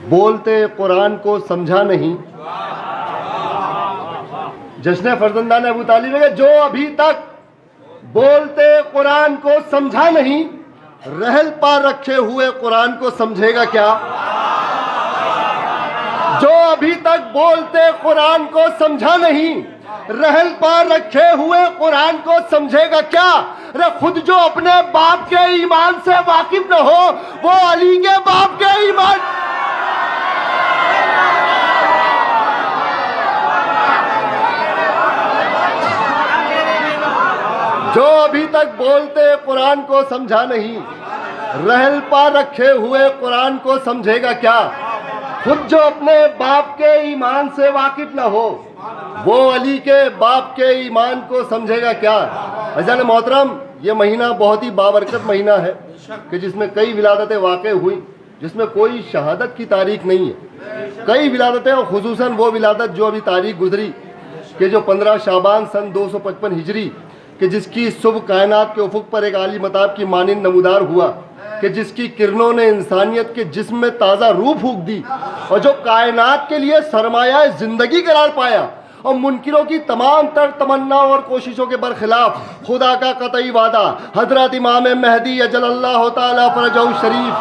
बोलते कुरान को समझा नहीं। जश्न फर्जंदान अबू तालिब है जो अभी तक बोलते कुरान को समझा नहीं, रहल पार रखे हुए कुरान को समझेगा क्या? जो अभी तक बोलते कुरान को समझा नहीं, रहल पार रखे हुए कुरान को समझेगा क्या? अरे खुद जो अपने बाप के ईमान से वाकिफ न हो, वो अली के बाप के ईमान। जो अभी तक बोलते कुरान को समझा नहीं, रहल पार रखे हुए कुरान को समझेगा क्या? खुद जो अपने बाप के ईमान से वाकिफ ना हो, वो अली के बाप के ईमान को समझेगा क्या? अज़ान मोहतरम, ये महीना बहुत ही बाबरकत महीना है कि जिसमें कई विलादतें वाक़ई हुई, जिसमें कोई शहादत की तारीख नहीं है। कई विलादतें, और खुसूसन वो विलादत जो अभी तारीख गुजरी कि जो 15 शाबान सन 255 हिजरी कि जिसकी सुबह कायनात के उफुक पर एक आली मताब की मानिंद नमूदार हुआ, कि जिसकी किरणों ने इंसानियत के जिस्म में ताज़ा रूह फूंक दी, और जो कायनात के लिए सरमाया ज़िंदगी करार पाया, और मुनकिरों की तमाम तर तमन्नाओं और कोशिशों के बरखिलाफ खुदा का कतई वादा हजरत इमाम महदी अजलल्लाहु ताला फरजहु शरीफ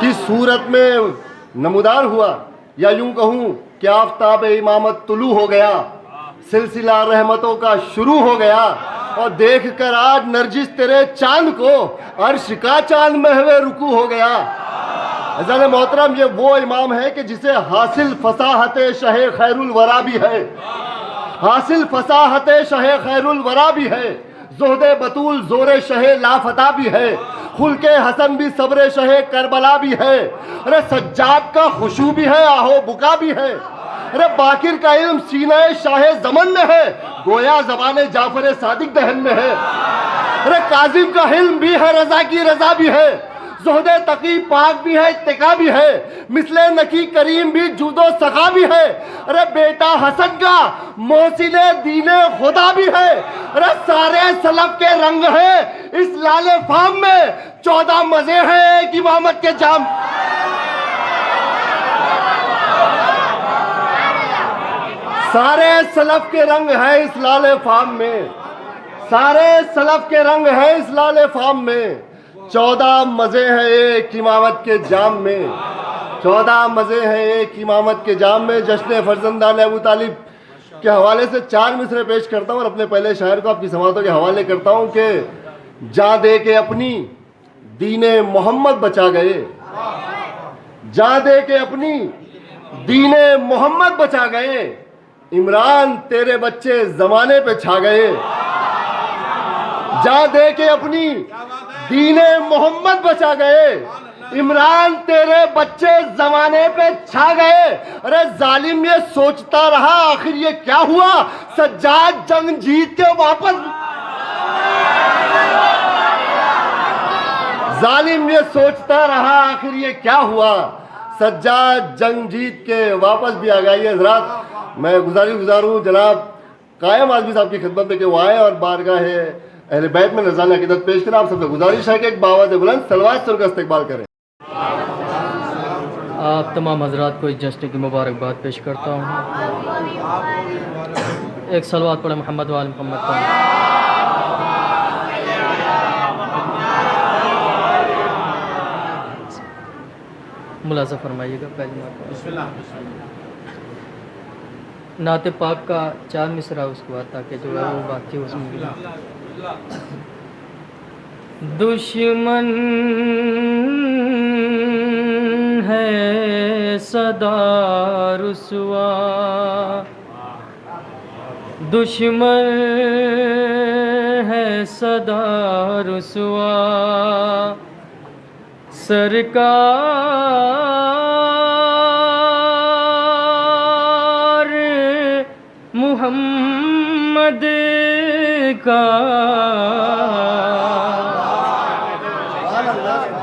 की सूरत में नमूदार हुआ, या यूं कहूँ कि आफताब इमामत तुलू हो गया, सिलसिला रहमतों का शुरू हो गया, और देख कर आज नरजिस तेरे चांद को अर्श का चांद महवे रुकू हो गया। अज़ान मोहतरम, ये वो इमाम है कि जिसे हासिल फसाहत शहे खैरुल वरा भी है, हासिल फसाहत शहे खैरुल वरा भी है, ज़ुहदे बतूल ज़ोरे शहे लाफता भी है, खुलके हसन भी सब्रे शहे करबला भी है, अरे सज्जाद का खुशू भी है, आहो बुका भी है, अरे बाकिर का इल्म सीने शाहे ज़मन में है, गोया ज़बाने जाफर सादिक दहन में है, अरे काजिम का हिल्म भी है, रज़ा की रज़ा भी है, ज़ुहदे तकी पाक भी है, इत्तिका भी है, मिसले नकी करीम भी जूदो सखा भी है, अरे बेटा हसन का मोहसिने दीने खुदा भी है, अरे सारे सलफ के रंग है इस लाले फाम में, 14 मजे हैं एक इमामत के जाम। सारे सलफ के रंग है इस लाले फाम में, सारे सलफ के रंग है इस लाले फाम में, 14 मजे हैं एक इमामत के जाम में, 14 मजे हैं एक इमामत के जाम में। जश्न फर्जंदान अबू तालिब के हवाले से 4 मिसरे पेश करता हूँ और अपने पहले शायर को आपकी समातों के हवाले करता हूँ कि जा दे के अपनी दीने मोहम्मद बचा गए, जा दे के अपनी दीने मोहम्मद बचा गए, इमरान तेरे बच्चे जमाने पे छा गए, जा दे के अपनी दीने मोहम्मद बचा गए, इमरान तेरे बच्चे जमाने पे छा गए। अरे जालिम ये सोचता रहा आखिर ये क्या हुआ, सज्जाद जंग जीत के वापस, जालिम ये सोचता रहा आखिर ये क्या हुआ, सज्जाद जंग जीत के वापस भी आ गया। ये हज़रात मैं गुजारूँ जनाब कायम आज़मी साहब की खिदमत में कि वो आए और बारगाह है अहले बैत में नज़रान अक़ीदत पेश करें। आप सबसे गुजारिश है कि एक बावाज़ बुलंद सलवात से उनका इस्तक़बाल करें। आप तमाम हज़रात को इस जश्न की मुबारकबाद पेश करता हूँ। एक सलवात पढ़े मोहम्मद वाले मोहम्मद का। मुलाज़ा फरमाइएगा। पहली नाते पाक का 4 मिसरा उसके बाद ताकि जो है वो बाकी उसमें दुश्मन है सदा रुसवा, दुश्मन है सदा रुसवा, सरकार मुहम्मद का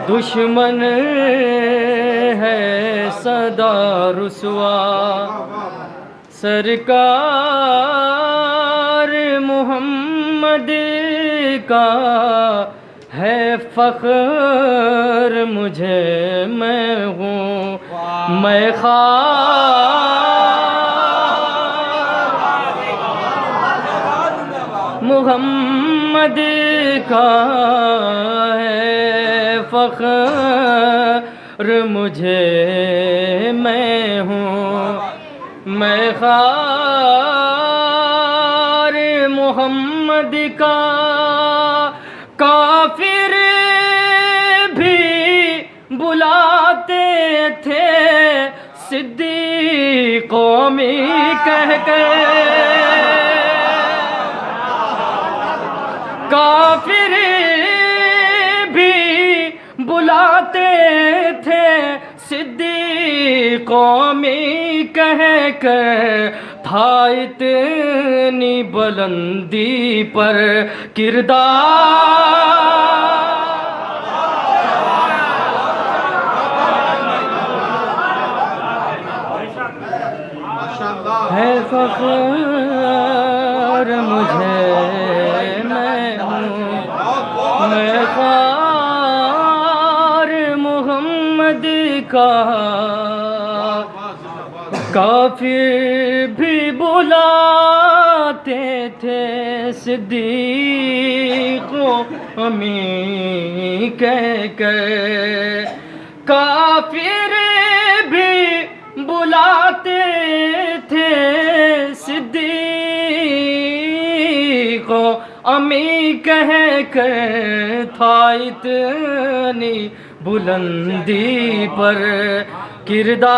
दुश्मन है सदा रुसवा, सरकार मुहम्मद का है फ़ख्र मुझे, मैं हूँ मैं मोहम्मद का है फ़ख्र मुझे, मैं हूँ मैं ख़ार मोहम्मद का। काफिर भी बुलाते थे सिद्दीक़ों में कह कर, काफिर भी बुलाते थे सिद्दीक़ों में कह कर। था इतनी बुलंदी पर किरदार है फ़ख्र मुझे, मैं हूँ मैं ख़ार मोहम्मद का। काफिर भी बुलाते थे सिद्दीक़ों में कह कर, काफिर भी बुलाते थे सिद्दीक़ों में कह कर। था इतनी बुलंदी पर किरदार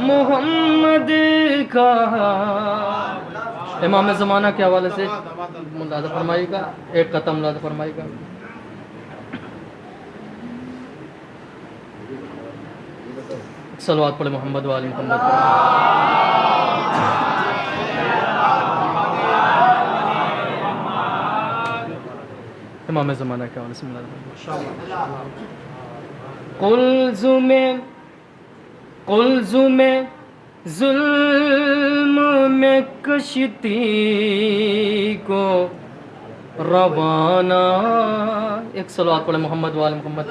मोहम्मद का। इमाम ज़माना के हवाले से मुलाज़ा फरमाइएगा, एक क़तम मुलाज़ा फरमाइएगा। सलवात पढ़े मोहम्मद व आले मोहम्मद। इमाम ज़माना के हवाले से मुलाज़ा कुल्ज़ुमे ज़ुल्म में कश्ती को रवाना। एक सलावत पढ़े मोहम्मद व आले मोहम्मद।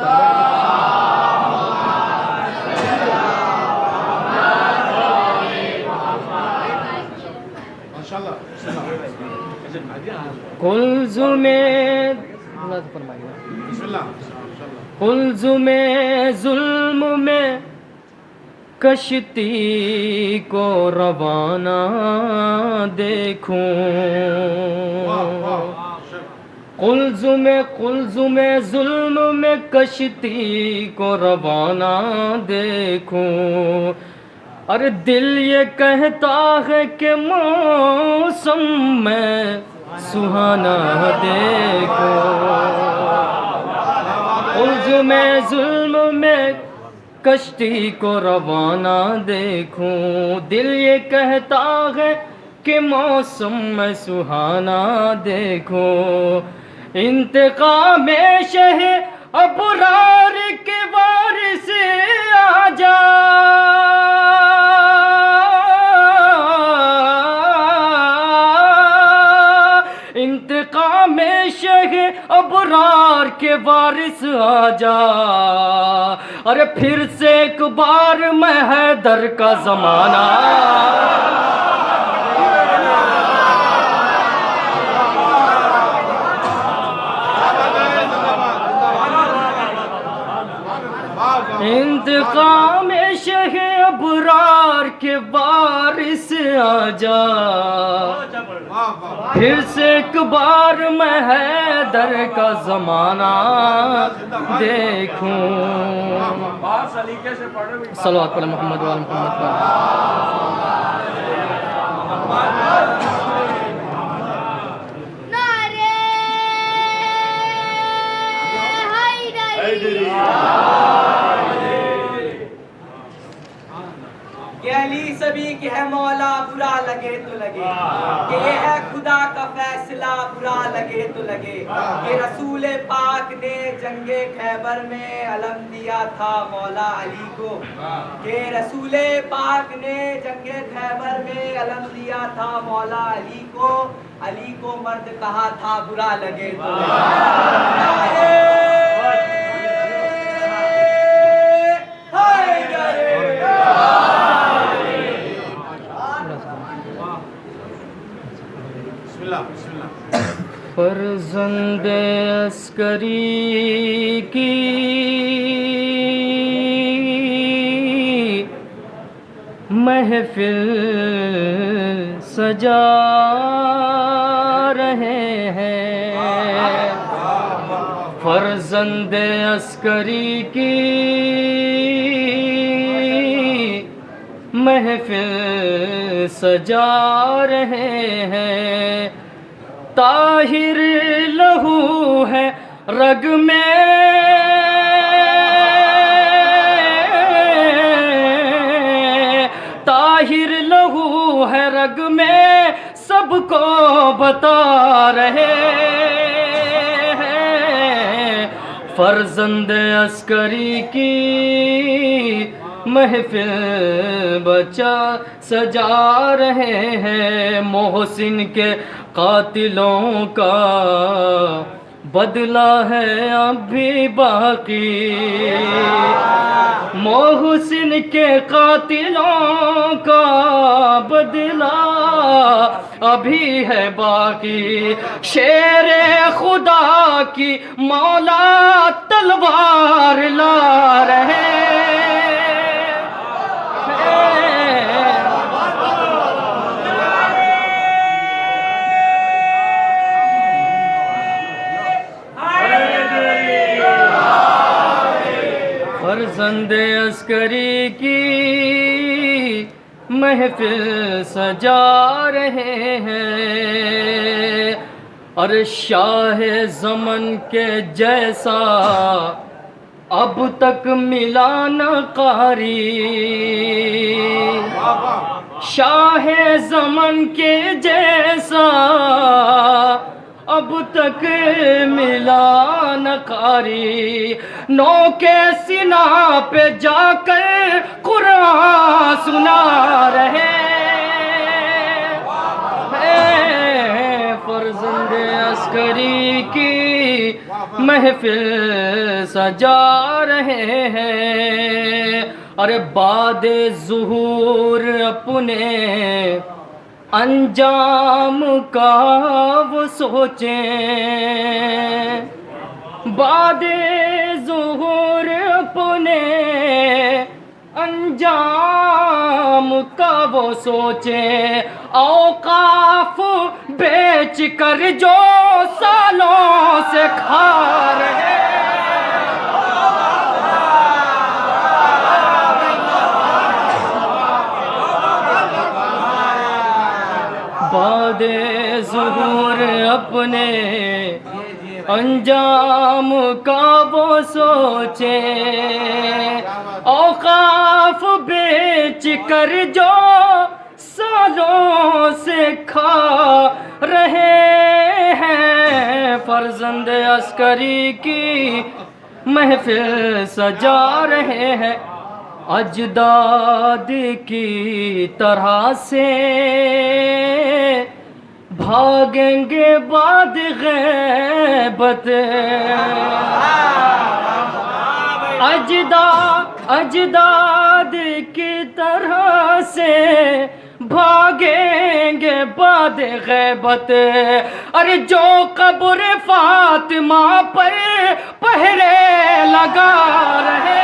कुल्ज़ुमे ज़ुल्म में कश्ती को रवाना देखूं। कुल्ज़ुमे ज़ुल्म में कश्ती को रवाना देखूं। अरे दिल ये कहता है कि मौसम में सुहाना देखो। कुल्ज़ुमे ज़ुल्म में कश्ती को रवाना देखूं। दिल ये कहता है कि मौसम में सुहाना देखो। इंतकाम शह अबरार के वारिस आजा। इंतकाम शह अबरार के वारिस आजा। अरे फिर से एक बार मैं हैदर का ज़माना। इंतकाम शह अबरार के वारिस आजा। फिर से एक बार मैं हैदर का ज़माना देखूं। सल्लल्लाहु अलैहि मोहम्मद व मोहम्मद का। अली सभी की है मौला, बुरा लगे तो लगे कि ये है खुदा का फैसला, बुरा लगे तो लगे कि रसूल पाक ने जंगे खैबर में अलम दिया था मौला अली को, कि रसूल पाक ने जंगे खैबर में अलम दिया था मौला अली को मर्द कहा था, बुरा लगे तो फर्जंद अस्करी की महफिल सजा रहे हैं, फर्जंद अस्करी की महफिल सजा रहे हैं। ताहिर लहू है रग में, ताहिर लहू है रग में, सबको बता रहे हैं। फर्जंद अस्करी की महफिल बचा सजा रहे हैं। मोहसिन के कातिलों का बदला है अभी बाकी, मोहसिन के कातिलों का बदला अभी है बाकी। शेर खुदा की मौला तलवार ला रहे फर्जंद अस्करी की महफिल सजा रहे हैं। और शाह ज़मन के जैसा अब तक मिला न कारी, शाह ज़मन के जैसा अब तक मिला न कारी। नौ के सीना पे जाकर कुरान सुना रहे हैं। फर्जंद अस्करी की महफिल सजा रहे हैं। अरे बाद ज़ुहूर अपने अंजाम का वो सोचें, बादे ज़ुहूर अपने अंजाम का वो सोचें। औकाफ बेच कर जो सालों से खा रहे बादे ज़ुहूर अपने अंजाम का वो सोचे। औकाफ बेच कर जो सालों से खा रहे हैं। फर्जंद अस्करी की महफिल सजा रहे हैं। अजदाद की तरह से भागेंगे बाद गैबत, अजदाद की तरह से भागेंगे बाद गैबत। अरे जो कब्र फातिमा पर पहरे लगा रहे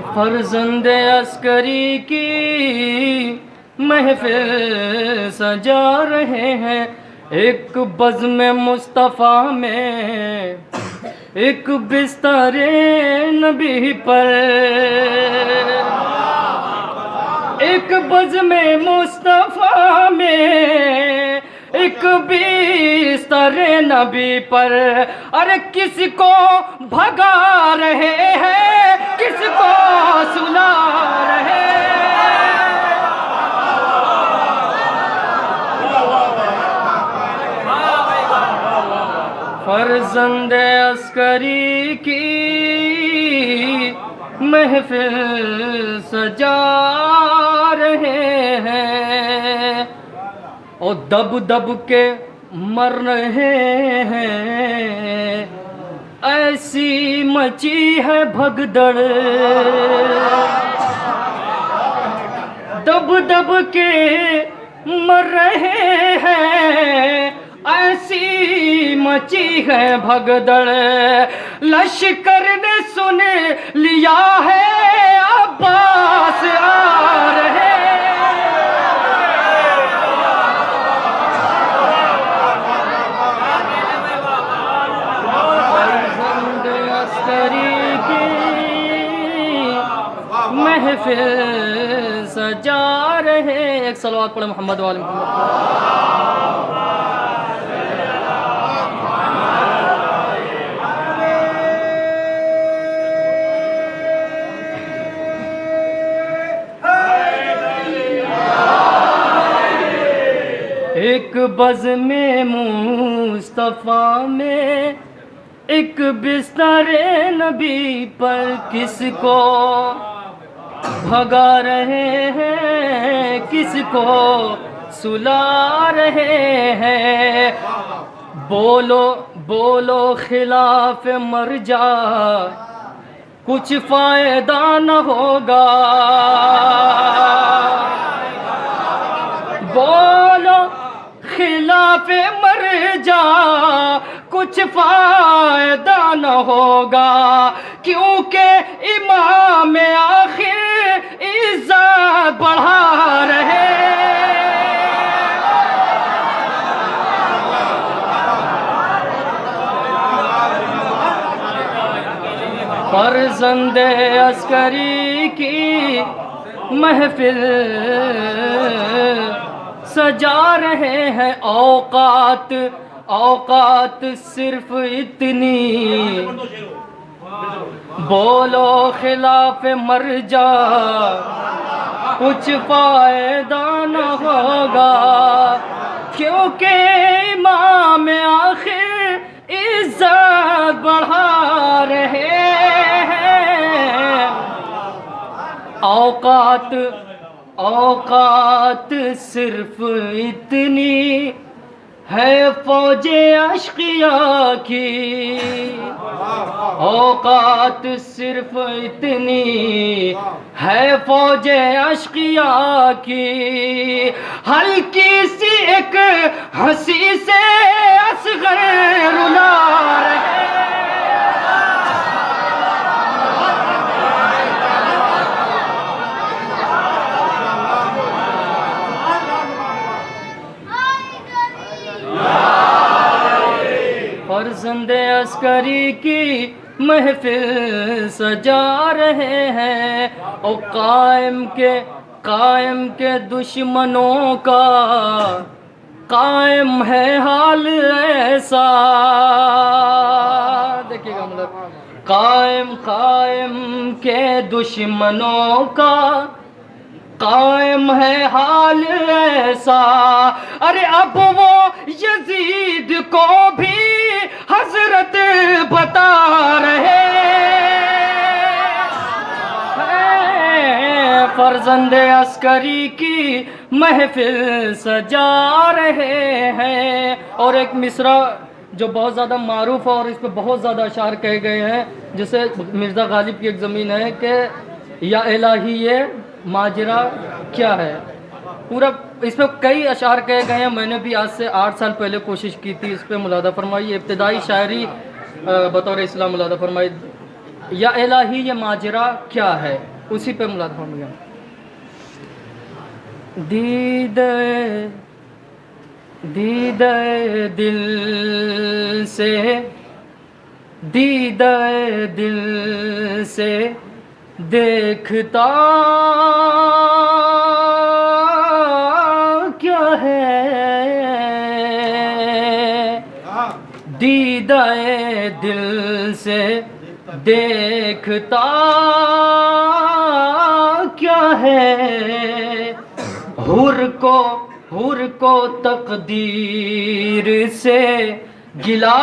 फर्जंद अस्करी की महफिल सजा रहे हैं। एक बज़्म मुस्तफ़ा में एक बिस्तरे नबी पर, एक बज़्म मुस्तफ़ा में एक बिस्तर नबी पर, अरे किसको भगा रहे हैं, किसको सुला रहे हैं। फर्जंद अस्करी की महफिल सजा रहे हैं और दब दब के मर रहे हैं, ऐसी मची है भगदड़, दब दब के मर रहे हैं, ऐसी मची है भगदड़। लश्कर ने सुन लिया है अब्बास आ रहे हैं। फर्जंद अस्करी की महफिल सजा रहे। एक सलवात पढ़े मोहम्मद वाले मोहम्मद। एक बज़्म मुस्तफ़ा में एक बिस्तर नबी पर किसको भगा रहे हैं, किसको सुला रहे हैं। बोलो बोलो खिलाफ मर्जा, कुछ फायदा न होगा। बोलो खिलाफ मर्जा, कुछ फायदा न होगा, क्योंकि इमाम आखिर इज्जत बढ़ा रहे। फर्जंद अस्करी की महफिल सजा रहे हैं। औकात औकात सिर्फ इतनी, बोलो खिलाफ मर्जा, कुछ फायदा न होगा, क्योंकि इमाम आखिर इज्जत बढ़ा रहे हैं। औकात औकात सिर्फ इतनी है फौजे अश्किया की, औकात सिर्फ इतनी है फौजे अश्किया की। हल्की सी एक हंसी से असगर रुला रहे। फर्जंद अस्करी की महफिल सजा रहे हैं और कायम के दुश्मनों का कायम है हाल ऐसा। देखिएगा मतलब कायम के दुश्मनों का कायम है हाल ऐसा। अरे अब वो यजीद को भी हजरत बता रहे हैं। फर्जंद अस्करी की महफिल सजा रहे हैं। और एक मिसरा जो बहुत ज़्यादा मारूफ है और इस पर बहुत ज़्यादा अशार कहे गए हैं, जैसे मिर्ज़ा गालिब की एक ज़मीन है कि या इलाही ये माजरा क्या है। पूरा इस पर कई अशार कहे गए हैं। मैंने भी आज से 8 साल पहले कोशिश की थी इस पर मुलादा फरमाई। इब्तिदाई शायरी बतौर इस्लाम मुलादा फरमाई। या इलाही ये माजरा क्या है, उसी पे मुलादा फरमाया। दीदे दिल से देखता क्या है, दीदाए दिल से देखता क्या है, हुर को तकदीर से गिला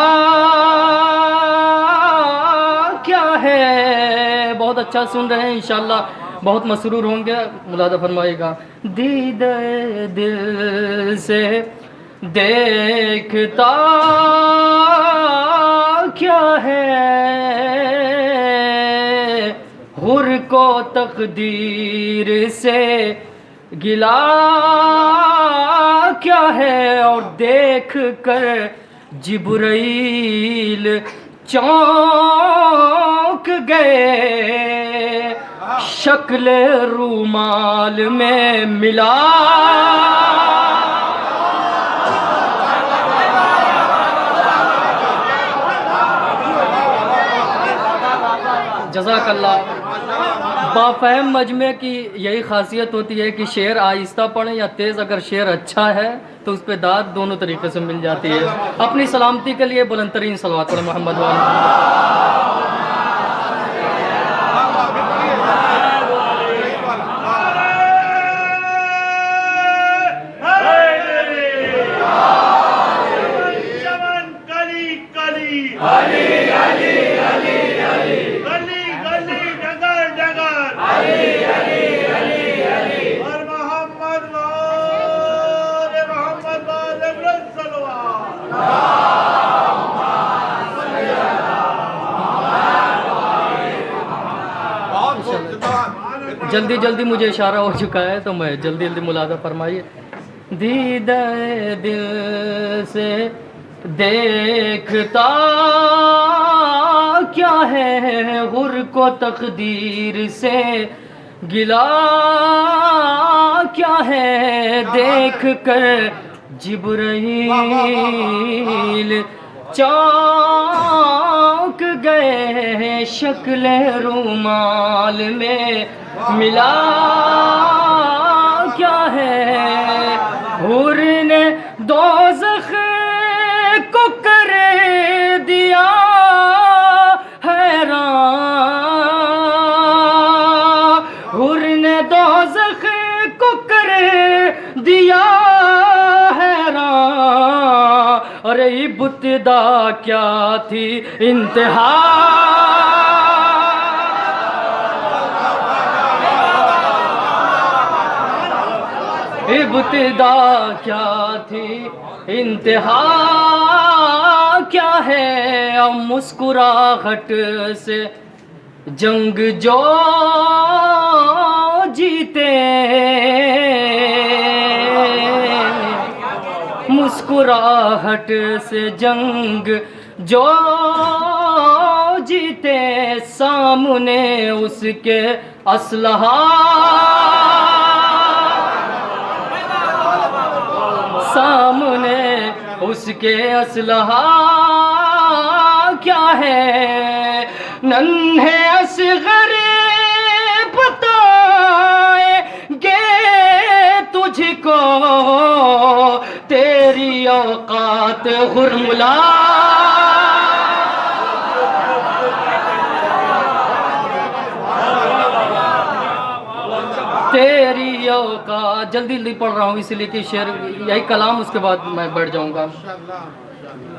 क्या है। बहुत अच्छा सुन रहे हैं, इंशाल्लाह बहुत मसरूर होंगे, मुलादा फरमाइएगा। दीदाए दिल से देखता क्या है, हुर को तकदीर से गिला क्या है। और देख कर जिब्राइल चौंक गए, शक्ल रूमाल में मिला। जज़ाकल्लाह। बाफ़हम मजमे की यही खासियत होती है कि शेर आहिस्ता पढ़ें या तेज़, अगर शेर अच्छा है तो उस पर दाद दोनों तरीके से मिल जाती है। अपनी सलामती के लिए बुलंद तरीन सलवात पढ़ें मोहम्मद वाले। जल्दी जल्दी मुझे इशारा हो चुका है तो मैं जल्दी जल्दी मुलादा फरमाइए। दीदाए दिल से देखता क्या है, हुर को तकदीर से गिला क्या है। देख कर जिब्राइल चौंक गए, शक्ल रूमाल में मिला क्या है। हुर ने दोज़ख को कर दिया हैरान, हुर ने दोज़ख को कर दिया हैरान। अरे इब्तिदा क्या थी इंतहा, इब्तिदा क्या थी इंतहा क्या है। अब मुस्कुराहट से जंग जो जीते, मुस्कुराहट से जंग जो जीते, सामने उसके असलहा, सामने उसके असलहा क्या है। नन्हे असग़र बताएंगे तुझको तेरी औकात हुर्मुला, तेरी औकात। जल्दी जल्दी पढ़ रहा हूँ इसलिए कि शेर यही कलाम, उसके बाद मैं बैठ जाऊँगा।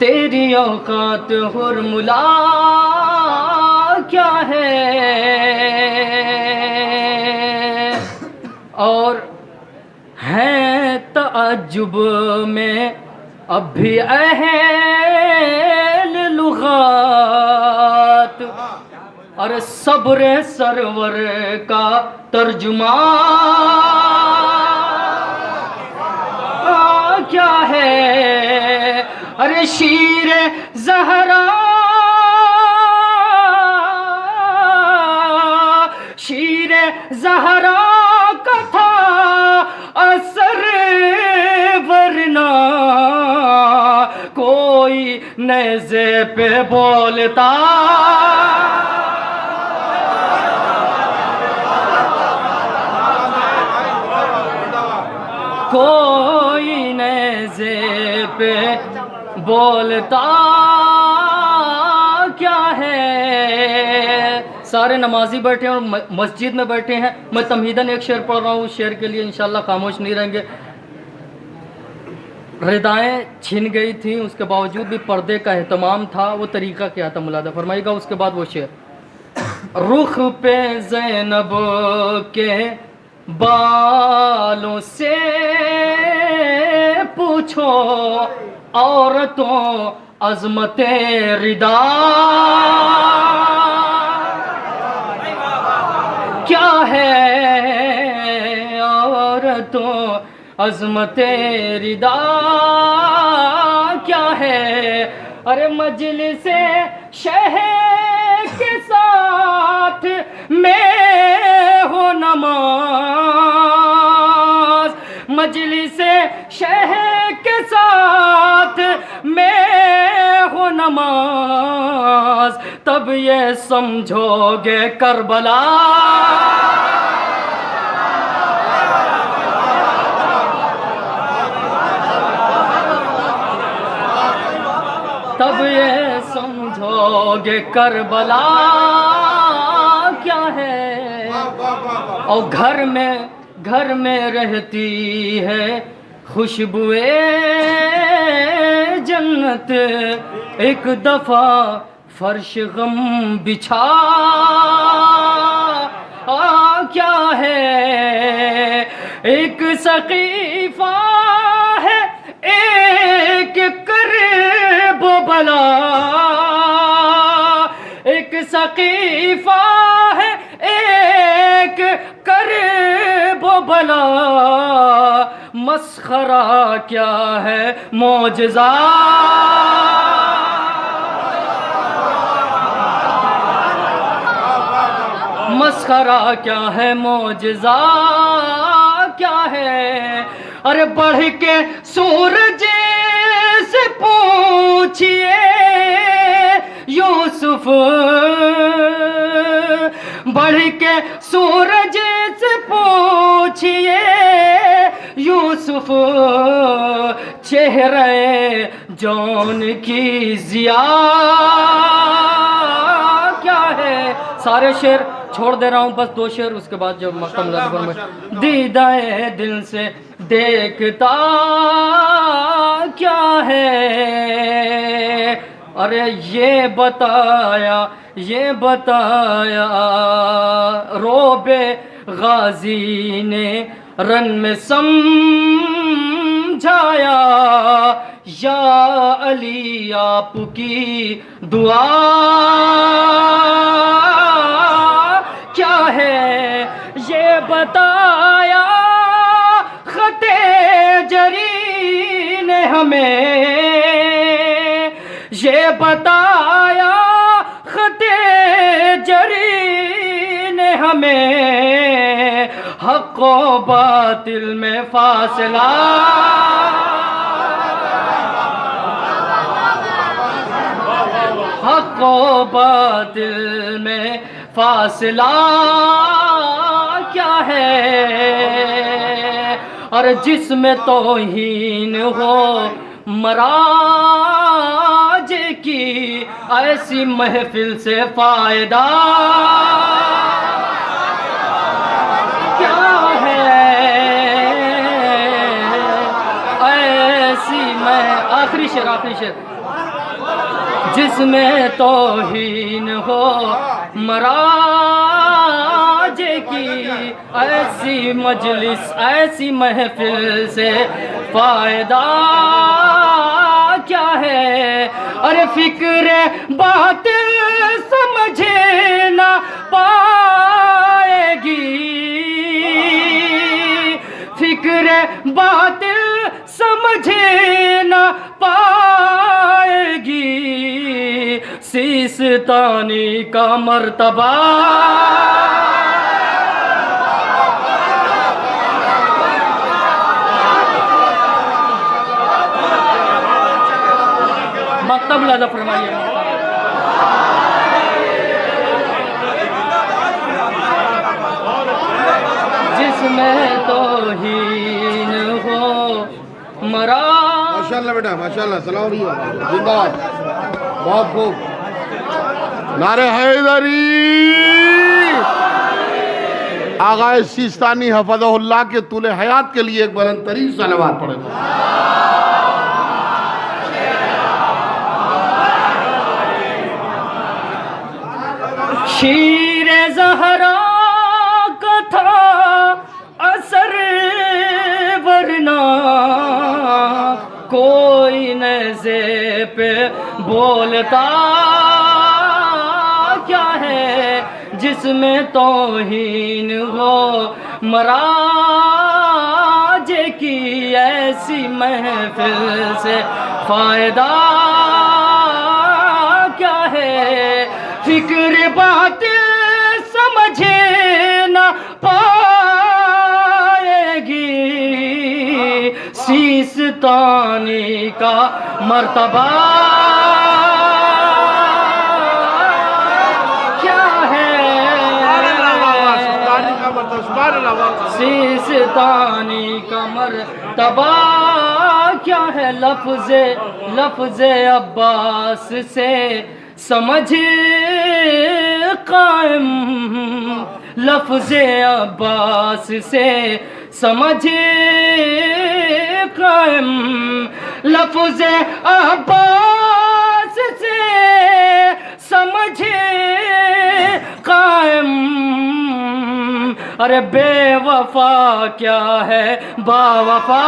तेरी औकात हुर्मुला क्या है। और हैं तअज्जुब में अब भी अहल लुगात, अरे सब्र सरवर का तर्जुमा क्या है। अरे शीर ज़हरा, शीर ज़हरा का था असर, वरना कोई नेज़े पे बोलता, कोई नेज़े पे बोलता सारे नमाजी बैठे हैं और मस्जिद में बैठे हैं। मैं तमहीदन एक शेर पढ़ रहा हूँ, उस शेर के लिए इंशाल्लाह खामोश नहीं रहेंगे। रिदाएँ छिन गई थी, उसके बावजूद भी पर्दे का एहतमाम था। वो तरीका क्या था मुलादा फरमाइएगा। उसके बाद वो शेर, रुख पे ज़ैनब के बालों से पूछो औरतों अज़मते रिदा क्या है, औरतों अज़मते रिदा क्या है। अरे मजलिसे शहर के साथ में हो नमाज, मजलिसे शहर के साथ में हो नमाज, तब ये समझोगे करबला तब ये समझोगे करबला क्या है। और घर में रहती है खुशबुए जन्नत, एक दफा फर्श गम बिछा क्या है। एक सकीफा है, एक करब बला, एक सकीफा है, एक करब बला, मस्खरा क्या है मौजज़ा। मस्खरा क्या है मौजज़ा क्या है। अरे बढ़ के सूरज से पूछिए यूसुफ, बढ़ के सूरज से पूछिए यूसुफ, चेहरे जौन की जिया क्या है। सारे शेर छोड़ दे रहा हूँ, बस 2 शेर, उसके बाद जब मक्तम में दीदाए दिल से देखता क्या है। अरे ये बताया रोबे गाजी ने रन में समझाया, या अली आपकी दुआ क्या है। ये बताया खते जरी ने हमें, ये बताया खते जरी ने हमें, हक़ व बातिल में फासला हक़ व बातिल में फासला क्या है। और जिसमें तौहीन हो मराज की, ऐसी महफिल से फायदा क्या है। ऐसी आखिरी शेर, जिसमें तौहीन हो मराज की, ऐसी मजलिस ऐसी महफिल से फायदा क्या है। अरे फिक्र बातिल समझे ना पाएगी, फिक्र बातिल समझे ना पाएगी, सीसतानी का मर्तबा मकतब लादा फरमाइए। जिसमें तौहीन हो मरा। माशाल्लाह बेटा माशाल्लाह, सलाम जिंदाबाद, बहुत खूब। नारे हैदरी। आगाए सिस्तानी हफज़हुल्लाह के तूले हयात के लिए एक बुलंद तरीन सलावत पढ़े। शीर ज़हरा का था असर, वरना कोई नज़े पे बोलता क्या है जिसमें तौहीन हो मराजे की, ऐसी महफिल से फ़ायदा क्या है। फिक्र बातिल समझे न पाएगी, सीसतानी का मर्तबा क्या है, सीसतानी का मर्तबा क्या है। लफ्ज़े अब्बास से समझ कायम, लफ्ज़े अब्बास से समझ कायम, लफ्ज़े अब्बास से समझ कायम। अरे बेवफा क्या है बावफा